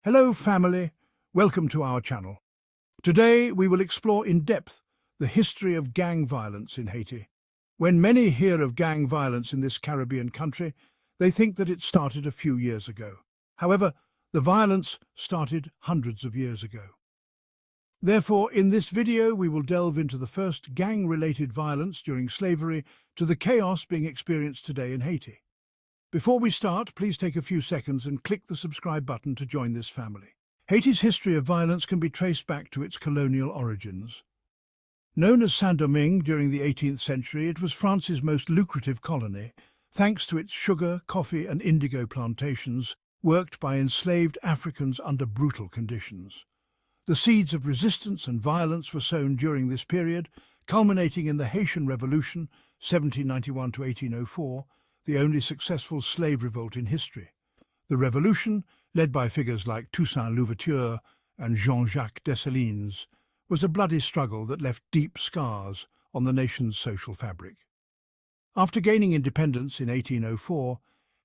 Hello family, welcome to our channel. Today we will explore in depth the history of gang violence in Haiti. When many hear of gang violence in this Caribbean country, they think that it started a few years ago. However, the violence started hundreds of years ago. Therefore, in this video we will delve into the first gang-related violence during slavery to the chaos being experienced today in Haiti. Before we start, please take a few seconds and click the subscribe button to join this family. Haiti's history of violence can be traced back to its colonial origins. Known as Saint-Domingue during the 18th century, it was France's most lucrative colony, thanks to its sugar, coffee and indigo plantations worked by enslaved Africans under brutal conditions. The seeds of resistance and violence were sown during this period, culminating in the Haitian Revolution, 1791 to 1804, the only successful slave revolt in history. The revolution, led by figures like Toussaint Louverture and Jean-Jacques Dessalines, was a bloody struggle that left deep scars on the nation's social fabric. After gaining independence in 1804,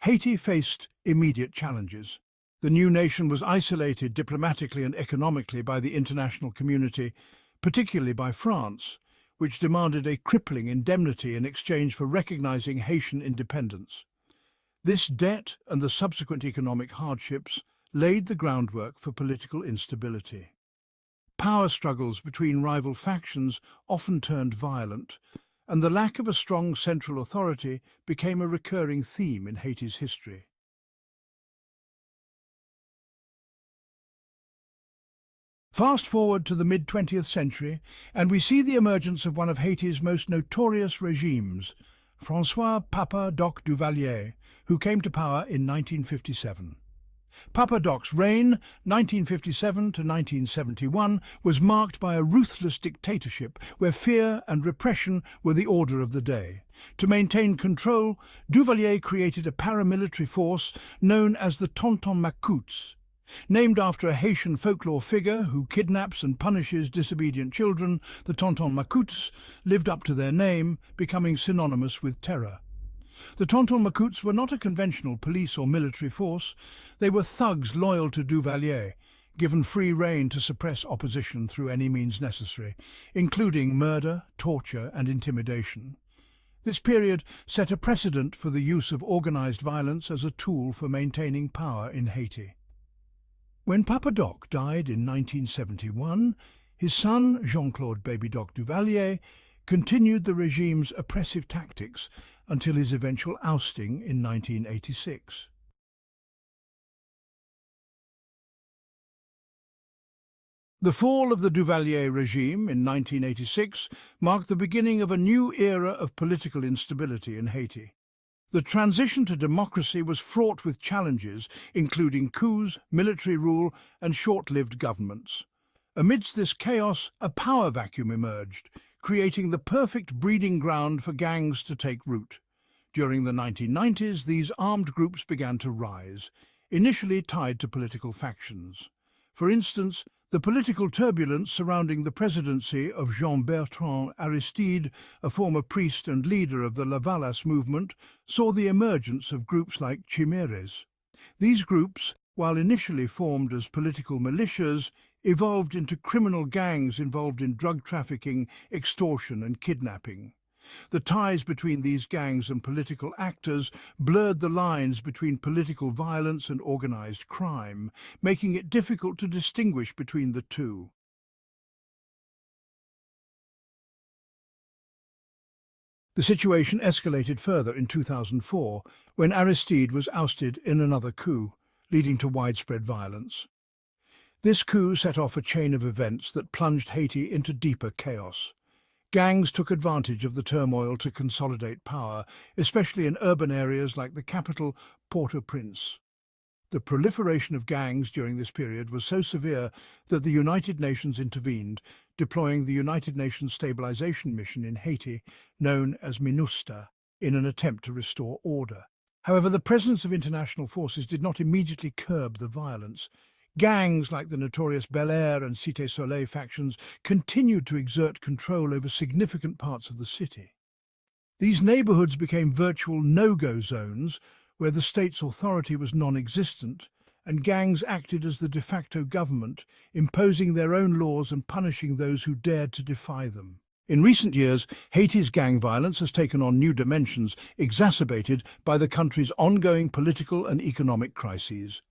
Haiti faced immediate challenges. The new nation was isolated diplomatically and economically by the international community, particularly by France, which demanded a crippling indemnity in exchange for recognizing Haitian independence. This debt and the subsequent economic hardships laid the groundwork for political instability. Power struggles between rival factions often turned violent, and the lack of a strong central authority became a recurring theme in Haiti's history. Fast forward to the mid-20th century, and we see the emergence of one of Haiti's most notorious regimes, François Papa Doc Duvalier, who came to power in 1957. Papa Doc's reign, 1957 to 1971, was marked by a ruthless dictatorship where fear and repression were the order of the day. To maintain control, Duvalier created a paramilitary force known as the Tonton Macoutes. Named after a Haitian folklore figure who kidnaps and punishes disobedient children, the Tonton Macoutes lived up to their name, becoming synonymous with terror. The Tonton Macoutes were not a conventional police or military force. They were thugs loyal to Duvalier, given free rein to suppress opposition through any means necessary, including murder, torture and intimidation. This period set a precedent for the use of organized violence as a tool for maintaining power in Haiti. When Papa Doc died in 1971, his son, Jean-Claude Baby Doc Duvalier, continued the regime's oppressive tactics until his eventual ousting in 1986. The fall of the Duvalier regime in 1986 marked the beginning of a new era of political instability in Haiti. The transition to democracy was fraught with challenges, including coups, military rule, and short-lived governments. Amidst this chaos, a power vacuum emerged, creating the perfect breeding ground for gangs to take root. During the 1990s, these armed groups began to rise, initially tied to political factions. For instance, the political turbulence surrounding the presidency of Jean-Bertrand Aristide, a former priest and leader of the Lavalas movement, saw the emergence of groups like Chimeres. These groups, while initially formed as political militias, evolved into criminal gangs involved in drug trafficking, extortion and kidnapping. The ties between these gangs and political actors blurred the lines between political violence and organized crime, making it difficult to distinguish between the two. The situation escalated further in 2004, when Aristide was ousted in another coup, leading to widespread violence. This coup set off a chain of events that plunged Haiti into deeper chaos. Gangs took advantage of the turmoil to consolidate power, especially in urban areas like the capital, Port-au-Prince. The proliferation of gangs during this period was so severe that the United Nations intervened, deploying the United Nations Stabilization Mission in Haiti, known as MINUSTAH, in an attempt to restore order. However, the presence of international forces did not immediately curb the violence. Gangs like the notorious Bel Air and Cité Soleil factions continued to exert control over significant parts of the city. These neighborhoods became virtual no-go zones where the state's authority was non-existent and gangs acted as the de facto government, imposing their own laws and punishing those who dared to defy them. In recent years, Haiti's gang violence has taken on new dimensions, exacerbated by the country's ongoing political and economic crises.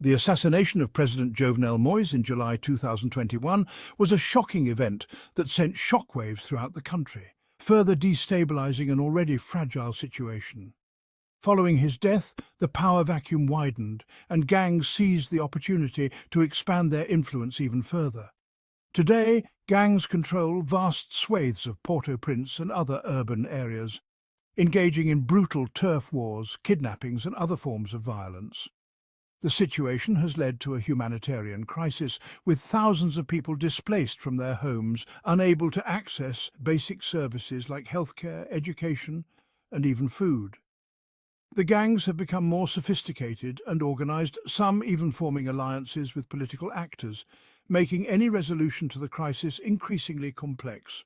The assassination of President Jovenel Moïse in July 2021 was a shocking event that sent shockwaves throughout the country, further destabilizing an already fragile situation. Following his death, the power vacuum widened, and gangs seized the opportunity to expand their influence even further. Today, gangs control vast swathes of Port-au-Prince and other urban areas, engaging in brutal turf wars, kidnappings, and other forms of violence. The situation has led to a humanitarian crisis, with thousands of people displaced from their homes, unable to access basic services like healthcare, education, and even food. The gangs have become more sophisticated and organized, some even forming alliances with political actors, making any resolution to the crisis increasingly complex.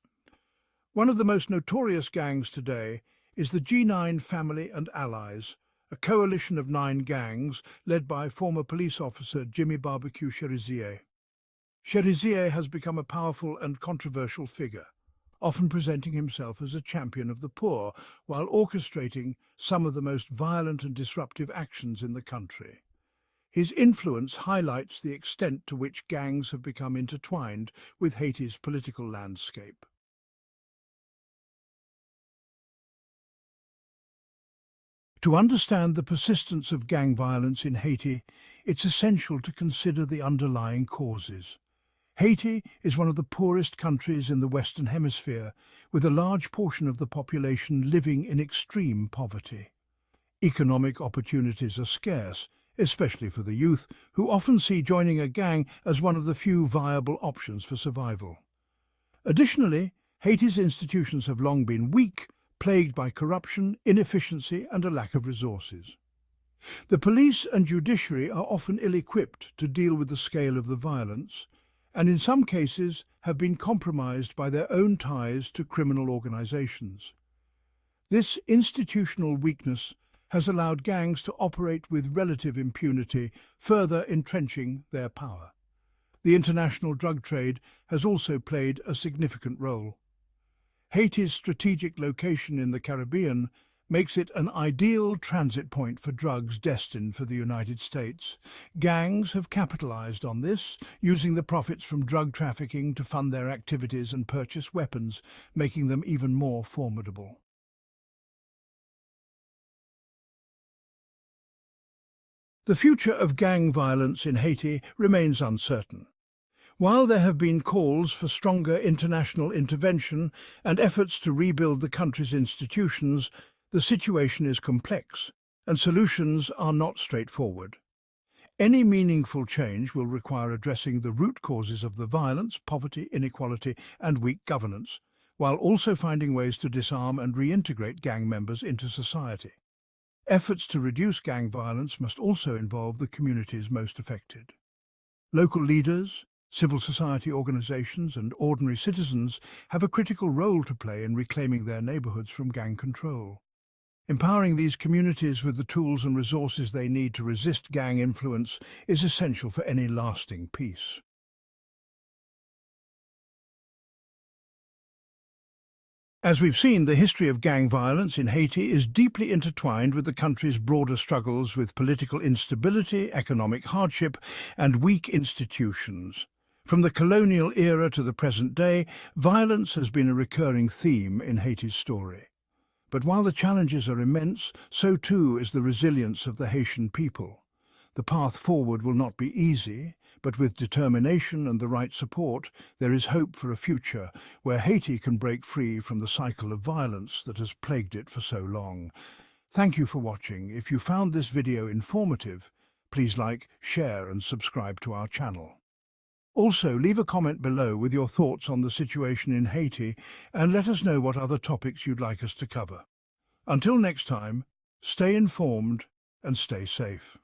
One of the most notorious gangs today is the G9 Family and Allies, a coalition of 9 gangs led by former police officer Jimmy Barbecue Cherizier. Cherizier has become a powerful and controversial figure, often presenting himself as a champion of the poor while orchestrating some of the most violent and disruptive actions in the country. His influence highlights the extent to which gangs have become intertwined with Haiti's political landscape. To understand the persistence of gang violence in Haiti, it's essential to consider the underlying causes. Haiti is one of the poorest countries in the Western Hemisphere, with a large portion of the population living in extreme poverty. Economic opportunities are scarce, especially for the youth, who often see joining a gang as one of the few viable options for survival. Additionally, Haiti's institutions have long been weak, plagued by corruption, inefficiency, and a lack of resources. The police and judiciary are often ill-equipped to deal with the scale of the violence, and in some cases have been compromised by their own ties to criminal organizations. This institutional weakness has allowed gangs to operate with relative impunity, further entrenching their power. The international drug trade has also played a significant role. Haiti's strategic location in the Caribbean makes it an ideal transit point for drugs destined for the United States. Gangs have capitalized on this, using the profits from drug trafficking to fund their activities and purchase weapons, making them even more formidable. The future of gang violence in Haiti remains uncertain. While there have been calls for stronger international intervention and efforts to rebuild the country's institutions, the situation is complex, and solutions are not straightforward. Any meaningful change will require addressing the root causes of the violence, poverty, inequality, and weak governance, while also finding ways to disarm and reintegrate gang members into society. Efforts to reduce gang violence must also involve the communities most affected. Local leaders, civil society organizations, and ordinary citizens have a critical role to play in reclaiming their neighborhoods from gang control. Empowering these communities with the tools and resources they need to resist gang influence is essential for any lasting peace. As we've seen, the history of gang violence in Haiti is deeply intertwined with the country's broader struggles with political instability, economic hardship, and weak institutions. From the colonial era to the present day, violence has been a recurring theme in Haiti's story. But while the challenges are immense, so too is the resilience of the Haitian people. The path forward will not be easy, but with determination and the right support, there is hope for a future where Haiti can break free from the cycle of violence that has plagued it for so long. Thank you for watching. If you found this video informative, please like, share and subscribe to our channel. Also, leave a comment below with your thoughts on the situation in Haiti and let us know what other topics you'd like us to cover. Until next time, stay informed and stay safe.